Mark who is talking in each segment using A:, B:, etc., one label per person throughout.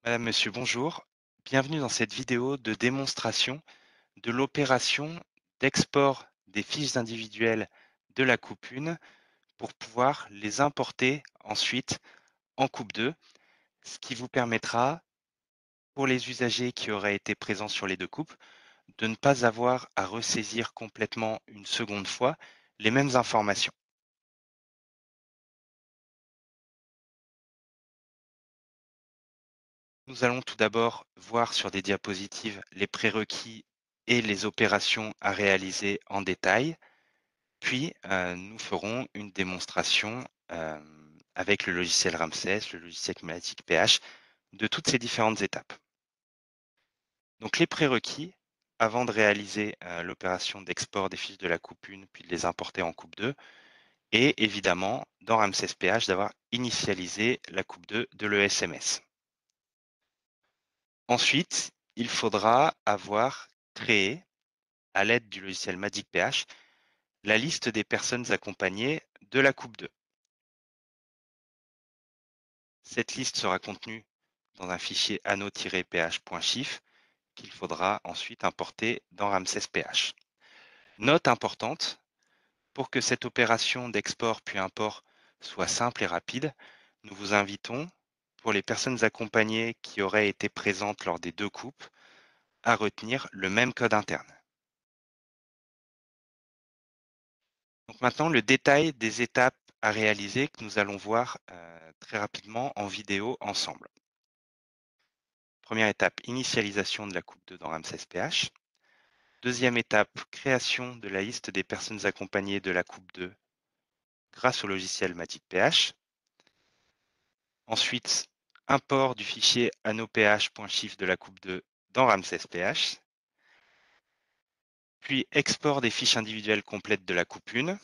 A: Madame, Monsieur, bonjour. Bienvenue dans cette vidéo de démonstration de l'opération d'export des fiches individuelles de la coupe 1 pour pouvoir les importer ensuite en coupe 2, ce qui vous permettra, pour les usagers qui auraient été présents sur les deux coupes, de ne pas avoir à ressaisir complètement une seconde fois les mêmes informations. Nous allons tout d'abord voir sur des diapositives les prérequis et les opérations à réaliser en détail. Puis, nous ferons une démonstration, avec le logiciel Ramsès, le logiciel Magic PH, de toutes ces différentes étapes. Donc les prérequis, avant de réaliser, l'opération d'export des fiches de la coupe 1, puis de les importer en coupe 2, et évidemment, dans Ramsès PH, d'avoir initialisé la coupe 2 de l'ESMS. Ensuite, il faudra avoir créé, à l'aide du logiciel Magic PH, la liste des personnes accompagnées de la coupe 2. Cette liste sera contenue dans un fichier anneau-ph.chif qu'il faudra ensuite importer dans Ramsès PH. Note importante, pour que cette opération d'export puis import soit simple et rapide, nous vous invitons, pour les personnes accompagnées qui auraient été présentes lors des deux coupes, à retenir le même code interne. Donc maintenant, le détail des étapes à réaliser que nous allons voir très rapidement en vidéo ensemble. Première étape, initialisation de la coupe 2 dans Ramsès PH. Deuxième étape, création de la liste des personnes accompagnées de la coupe 2 grâce au logiciel Magic PH. Ensuite, import du fichier anneau-ph.chif de la coupe 2 dans Ramsès PH. Puis export des fiches individuelles complètes de la coupe 1.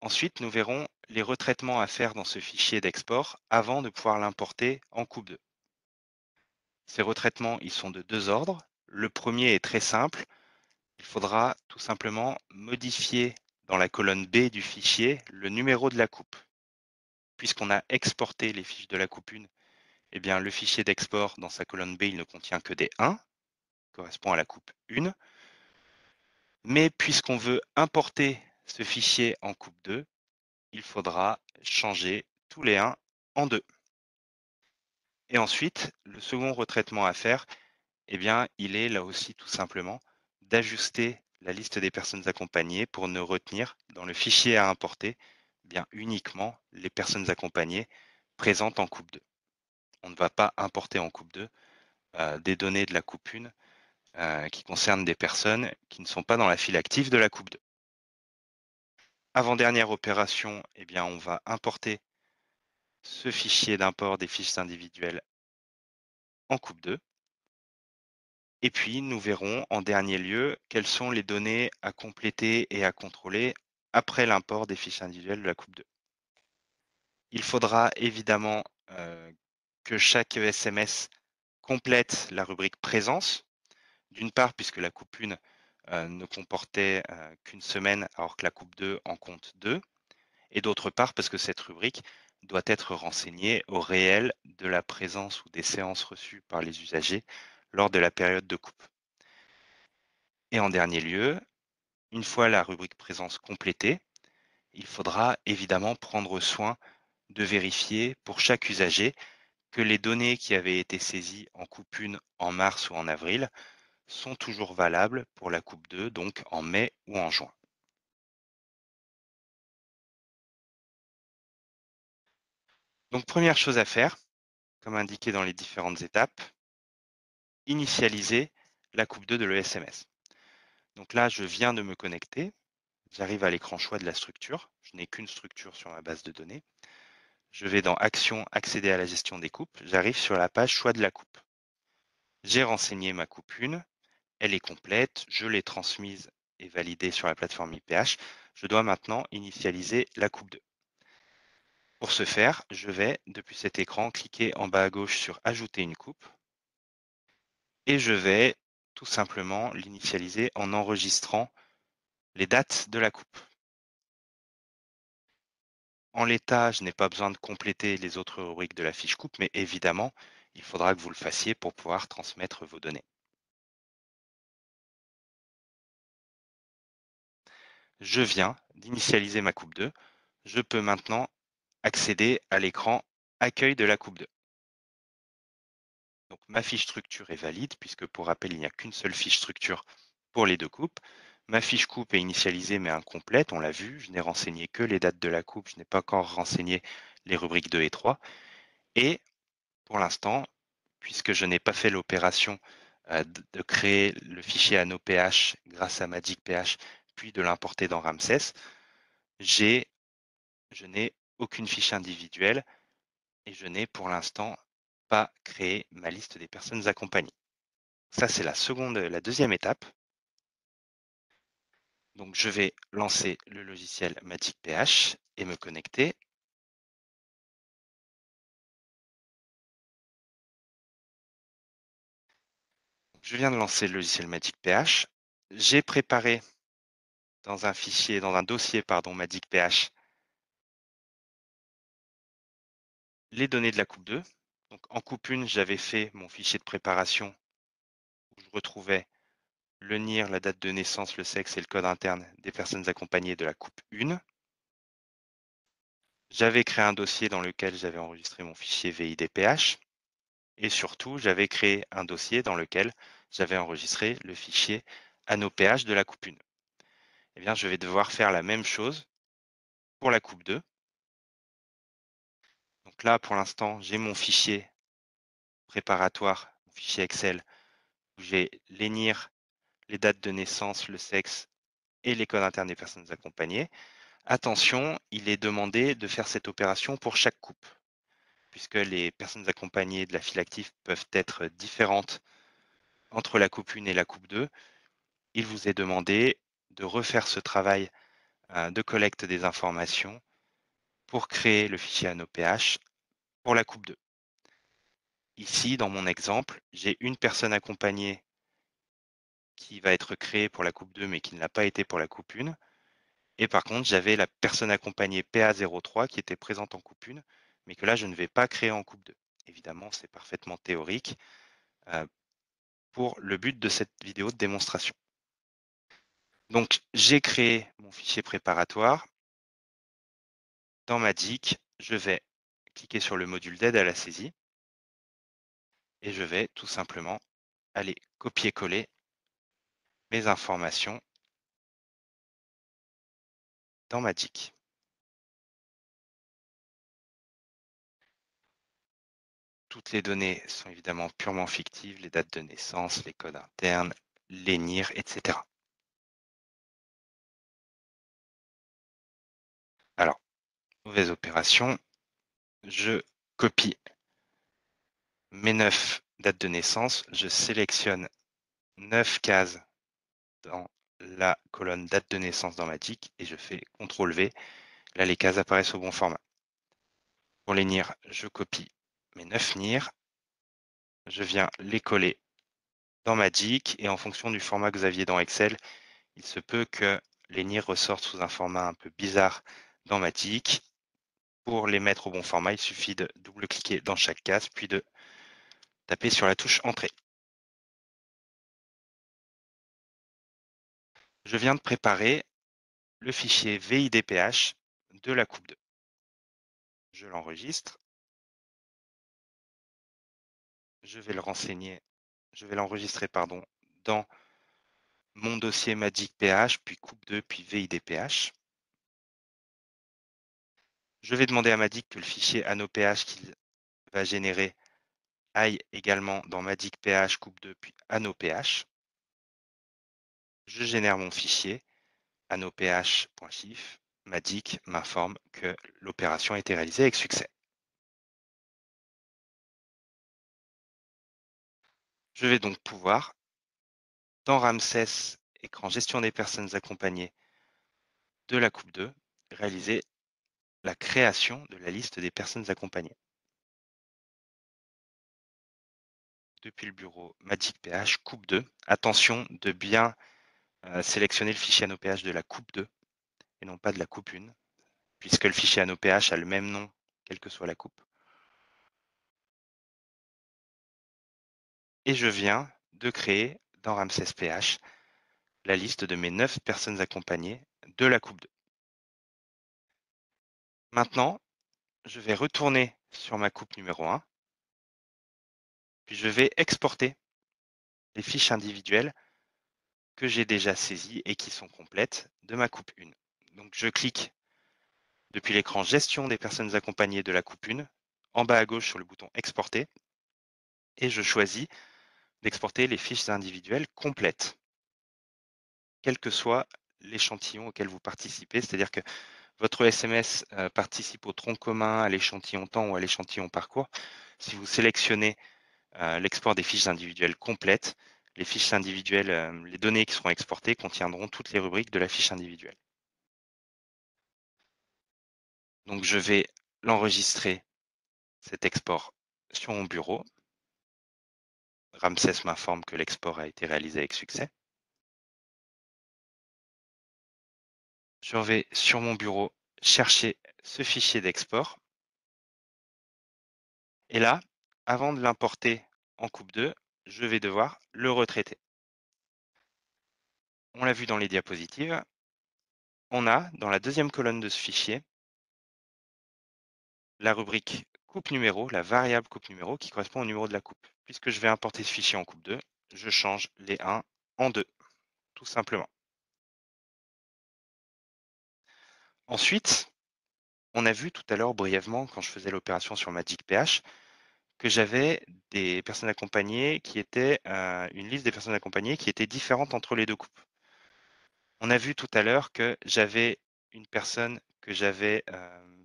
A: Ensuite, nous verrons les retraitements à faire dans ce fichier d'export avant de pouvoir l'importer en coupe 2. Ces retraitements, ils sont de deux ordres. Le premier est très simple. Il faudra tout simplement modifier dans la colonne B du fichier le numéro de la coupe. Puisqu'on a exporté les fiches de la coupe 1, eh bien, le fichier d'export dans sa colonne B, il ne contient que des 1, correspond à la coupe 1. Mais puisqu'on veut importer ce fichier en coupe 2, il faudra changer tous les 1 en 2. Et ensuite, le second retraitement à faire, eh bien, il est là aussi tout simplement d'ajuster la liste des personnes accompagnées pour ne retenir dans le fichier à importer bien uniquement les personnes accompagnées présentes en coupe 2. On ne va pas importer en coupe 2 des données de la coupe 1 qui concernent des personnes qui ne sont pas dans la file active de la coupe 2. Avant-dernière opération, eh bien, on va importer ce fichier d'import des fiches individuelles en coupe 2. Et puis, nous verrons en dernier lieu quelles sont les données à compléter et à contrôler après l'import des fiches individuelles de la coupe 2. Il faudra évidemment que chaque SMS complète la rubrique présence. D'une part, puisque la coupe 1 ne comportait qu'une semaine, alors que la coupe 2 en compte 2. Et d'autre part, parce que cette rubrique doit être renseignée au réel de la présence ou des séances reçues par les usagers lors de la période de coupe. Et en dernier lieu, une fois la rubrique présence complétée, il faudra évidemment prendre soin de vérifier pour chaque usager que les données qui avaient été saisies en coupe 1 en mars ou en avril sont toujours valables pour la coupe 2, donc en mai ou en juin. Donc première chose à faire, comme indiqué dans les différentes étapes, initialiser la coupe 2 de l'ESMS. Donc là, je viens de me connecter, j'arrive à l'écran choix de la structure, je n'ai qu'une structure sur ma base de données. Je vais dans Action, accéder à la gestion des coupes, j'arrive sur la page choix de la coupe. J'ai renseigné ma coupe 1, elle est complète, je l'ai transmise et validée sur la plateforme IPH. Je dois maintenant initialiser la coupe 2. Pour ce faire, je vais, depuis cet écran, cliquer en bas à gauche sur Ajouter une coupe et je vais tout simplement l'initialiser en enregistrant les dates de la coupe. En l'état, je n'ai pas besoin de compléter les autres rubriques de la fiche coupe, mais évidemment, il faudra que vous le fassiez pour pouvoir transmettre vos données. Je viens d'initialiser ma coupe 2. Je peux maintenant accéder à l'écran Accueil de la coupe 2. Donc ma fiche structure est valide puisque pour rappel, il n'y a qu'une seule fiche structure pour les deux coupes. Ma fiche coupe est initialisée mais incomplète, on l'a vu. Je n'ai renseigné que les dates de la coupe, je n'ai pas encore renseigné les rubriques 2 et 3. Et pour l'instant, puisque je n'ai pas fait l'opération de créer le fichier ANOPH grâce à MagicPH, puis de l'importer dans Ramsès, je n'ai aucune fiche individuelle et je n'ai pour l'instant pas créé ma liste des personnes accompagnées. Ça, c'est la deuxième étape. Donc, je vais lancer le logiciel MagicPH et me connecter. Je viens de lancer le logiciel MagicPH. J'ai préparé dans un dossier, pardon, MagicPH, les données de la coupe 2. Donc, en coupe 1, j'avais fait mon fichier de préparation où je retrouvais le NIR, la date de naissance, le sexe et le code interne des personnes accompagnées de la coupe 1. J'avais créé un dossier dans lequel j'avais enregistré mon fichier VIDPH et surtout, j'avais créé un dossier dans lequel j'avais enregistré le fichier ANOPH de la coupe 1. Eh bien, je vais devoir faire la même chose pour la coupe 2. Donc là, pour l'instant, j'ai mon fichier préparatoire, mon fichier Excel, où j'ai les NIR, les dates de naissance, le sexe et les codes internes des personnes accompagnées. Attention, il est demandé de faire cette opération pour chaque coupe, puisque les personnes accompagnées de la file active peuvent être différentes entre la coupe 1 et la coupe 2. Il vous est demandé de refaire ce travail de collecte des informations pour créer le fichier ANOPH pour la coupe 2. Ici, dans mon exemple, j'ai une personne accompagnée qui va être créée pour la coupe 2, mais qui ne l'a pas été pour la coupe 1. Et par contre, j'avais la personne accompagnée PA03 qui était présente en coupe 1, mais que là, je ne vais pas créer en coupe 2. Évidemment, c'est parfaitement théorique pour le but de cette vidéo de démonstration. Donc, j'ai créé mon fichier préparatoire. Dans Magic, je vais cliquer sur le module d'aide à la saisie et je vais tout simplement aller copier-coller mes informations dans Magic. Toutes les données sont évidemment purement fictives, les dates de naissance, les codes internes, les NIR, etc. Alors, mauvaise opération, je copie mes 9 dates de naissance, je sélectionne 9 cases dans la colonne date de naissance dans Magic et je fais CTRL-V. Là, les cases apparaissent au bon format. Pour les NIR, je copie mes 9 NIR, je viens les coller dans Magic et en fonction du format que vous aviez dans Excel, il se peut que les NIR ressortent sous un format un peu bizarre dans Magic. Pour les mettre au bon format, il suffit de double-cliquer dans chaque case, puis de taper sur la touche Entrée. Je viens de préparer le fichier VIDPH de la coupe 2. Je l'enregistre. Je vais l'enregistrer dans mon dossier MagicPH, puis coupe 2, puis VIDPH. Je vais demander à Magic que le fichier ANOPH qu'il va générer aille également dans MagicPH, coupe 2, puis ANOPH. Je génère mon fichier ANOPH.chif. Magic m'informe que l'opération a été réalisée avec succès. Je vais donc pouvoir, dans Ramsès, écran gestion des personnes accompagnées de la coupe 2, réaliser la création de la liste des personnes accompagnées. Depuis le bureau MagicPH coupe 2, attention de bien sélectionner le fichier ANOPH de la coupe 2 et non pas de la coupe 1, puisque le fichier ANOPH a le même nom, quelle que soit la coupe. Et je viens de créer dans Ramsès PH la liste de mes 9 personnes accompagnées de la coupe 2. Maintenant, je vais retourner sur ma coupe numéro 1, puis je vais exporter les fiches individuelles que j'ai déjà saisies et qui sont complètes de ma coupe 1. Donc je clique depuis l'écran Gestion des personnes accompagnées de la coupe 1, en bas à gauche sur le bouton Exporter, et je choisis d'exporter les fiches individuelles complètes, quel que soit l'échantillon auquel vous participez. C'est-à-dire que votre SMS participe au tronc commun, à l'échantillon temps ou à l'échantillon parcours. Si vous sélectionnez l'export des fiches individuelles complètes, les fiches individuelles, les données qui seront exportées contiendront toutes les rubriques de la fiche individuelle. Donc je vais l'enregistrer, cet export, sur mon bureau. Ramsès m'informe que l'export a été réalisé avec succès. Je vais sur mon bureau chercher ce fichier d'export. Et là, avant de l'importer en coupe 2, je vais devoir le retraiter. On l'a vu dans les diapositives, on a dans la deuxième colonne de ce fichier la rubrique coupe numéro, la variable coupe numéro qui correspond au numéro de la coupe. Puisque je vais importer ce fichier en coupe 2, je change les 1 en 2, tout simplement. Ensuite, on a vu tout à l'heure brièvement quand je faisais l'opération sur Magic PH que j'avais des personnes accompagnées qui étaient une liste des personnes accompagnées qui était différente entre les deux coupes. On a vu tout à l'heure que j'avais une personne que j'avais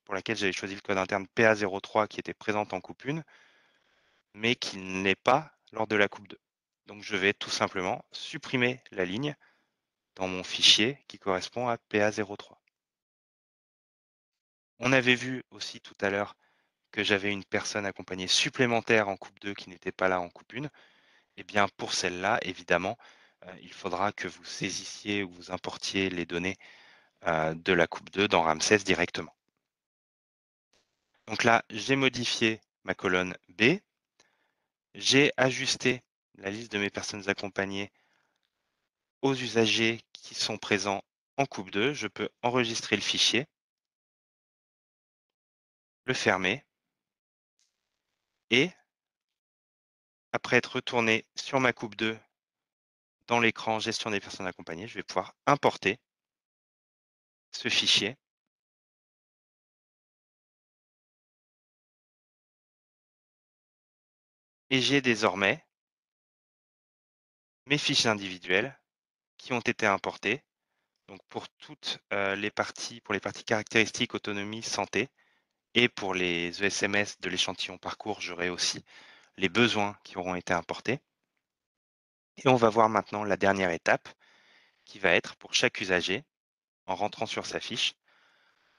A: pour laquelle j'avais choisi le code interne PA03 qui était présente en coupe 1, mais qui ne l'est pas lors de la coupe 2. Donc je vais tout simplement supprimer la ligne dans mon fichier qui correspond à PA03. On avait vu aussi tout à l'heure que j'avais une personne accompagnée supplémentaire en coupe 2 qui n'était pas là en coupe 1. Eh bien, pour celle-là, évidemment, il faudra que vous saisissiez ou vous importiez les données de la coupe 2 dans Ramsès directement. Donc là, j'ai modifié ma colonne B. J'ai ajusté la liste de mes personnes accompagnées aux usagers qui sont présents en coupe 2. Je peux enregistrer le fichier, le fermer et, après être retourné sur ma coupe 2 dans l'écran Gestion des personnes accompagnées, je vais pouvoir importer ce fichier. Et j'ai désormais mes fiches individuelles qui ont été importées. Donc pour toutes les parties, pour les parties caractéristiques, autonomie, santé, et pour les ESMS de l'échantillon parcours, j'aurai aussi les besoins qui auront été importés. Et on va voir maintenant la dernière étape qui va être pour chaque usager, en rentrant sur sa fiche,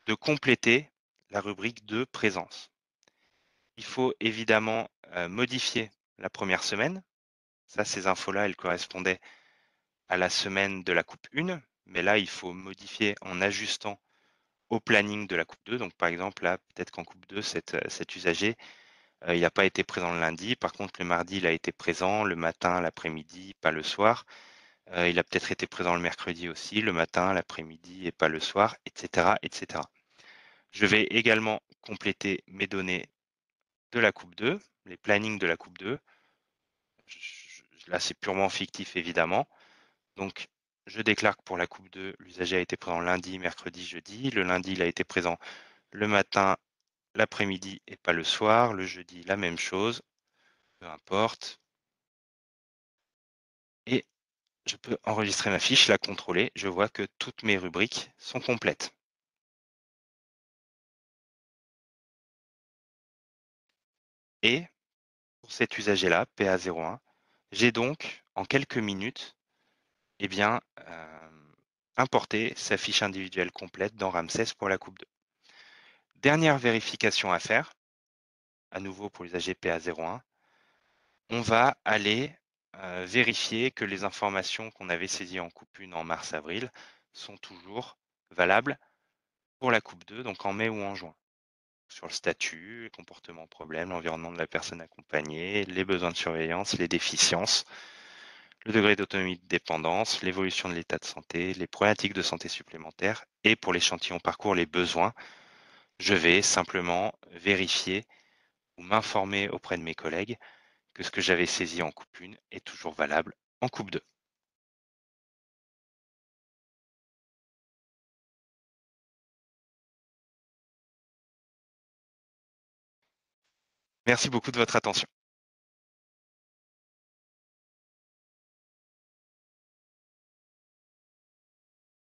A: de compléter la rubrique de présence. Il faut évidemment modifier la première semaine. Ça, ces infos-là, elles correspondaient à la semaine de la coupe 1, mais là, il faut modifier en ajustant au planning de la coupe 2. Donc, par exemple, là, peut-être qu'en coupe 2, cet usager, il n'a pas été présent le lundi. Par contre, le mardi, il a été présent, le matin, l'après-midi, pas le soir. Il a peut-être été présent le mercredi aussi, le matin, l'après-midi et pas le soir, etc., etc. Je vais également compléter mes données de la coupe 2, les plannings de la coupe 2. Là, c'est purement fictif, évidemment. Donc, je déclare que pour la coupe 2, l'usager a été présent lundi, mercredi, jeudi. Le lundi, il a été présent le matin, l'après-midi et pas le soir. Le jeudi, la même chose. Peu importe. Et je peux enregistrer ma fiche, la contrôler. Je vois que toutes mes rubriques sont complètes. Et pour cet usager-là, PA01, j'ai donc, en quelques minutes, eh bien, importé sa fiche individuelle complète dans Ramsès pour la coupe 2. Dernière vérification à faire, à nouveau pour l'usager PA01, on va aller vérifier que les informations qu'on avait saisies en coupe 1 en mars-avril sont toujours valables pour la coupe 2, donc en mai ou en juin. Sur le statut, les comportements problèmes, l'environnement de la personne accompagnée, les besoins de surveillance, les déficiences, le degré d'autonomie de dépendance, l'évolution de l'état de santé, les problématiques de santé supplémentaires et pour l'échantillon parcours, les besoins. Je vais simplement vérifier ou m'informer auprès de mes collègues que ce que j'avais saisi en coupe 1 est toujours valable en coupe 2. Merci beaucoup de votre attention.